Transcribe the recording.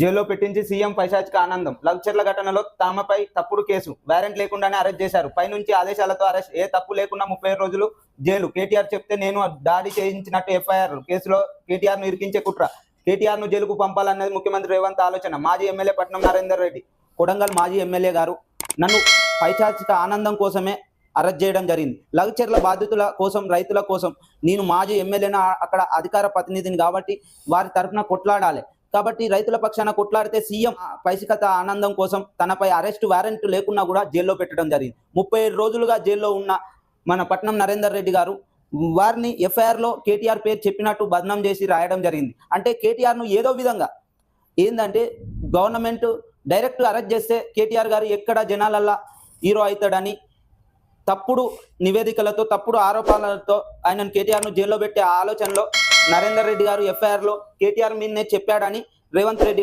జైల్లో పెట్టించి సీఎం పైశాచిక ఆనందం. లగ్చర్ల ఘటనలో తమపై తప్పుడు కేసు, వారెంట్ లేకుండానే అరెస్ట్ చేశారు. పైనుంచి ఆదేశాలతో అరెస్ట్, ఏ తప్పు లేకుండా 37 రోజులు జైలు. కేటీఆర్ చెప్తే నేను దాడి చేయించినట్టు ఎఫ్ఐఆర్. కేసులో కేటీఆర్ ను ఇరికించే కుట్ర. కేటీఆర్ ను జైలుకు పంపాలన్నది ముఖ్యమంత్రి రేవంత్ ఆలోచన. మాజీ ఎమ్మెల్యే పట్నం నరేందర్ రెడ్డి, కొడంగల్ మాజీ ఎమ్మెల్యే గారు నన్ను పైశాచిక ఆనందం కోసమే అరెస్ట్ చేయడం జరిగింది. లగ్చర్ల బాధితుల కోసం, రైతుల కోసం నేను మాజీ ఎమ్మెల్యేను, అక్కడ అధికార ప్రతినిధిని కాబట్టి వారి తరఫున కొట్లాడాలి. కాబట్టి రైతుల పక్షాన కొట్లాడితే సీఎం పైశాచిక ఆనందం కోసం తనపై అరెస్ట్ వారెంట్ లేకున్నా కూడా జైల్లో పెట్టడం జరిగింది. 37 రోజులుగా జైల్లో ఉన్న మన పట్నం నరేందర్ రెడ్డి గారు వారిని ఎఫ్ఐఆర్లో కేటీఆర్ పేరు చెప్పినట్టు బదనాం చేసి రాయడం జరిగింది. అంటే కేటీఆర్ను ఏదో విధంగా ఏంటంటే గవర్నమెంట్ డైరెక్ట్ అరెస్ట్ చేస్తే కేటీఆర్ గారు ఎక్కడ జనాలల్లా హీరో అవుతాడని తప్పుడు నివేదికలతో, తప్పుడు ఆరోపణలతో ఆయనను కేటీఆర్ను జైల్లో పెట్టే ఆలోచనలో నరేందర్ రెడ్డి గారు ఎఫ్ఐఆర్లో కేటీఆర్ మీదనే చెప్పాడని రేవంత్ రెడ్డి గారు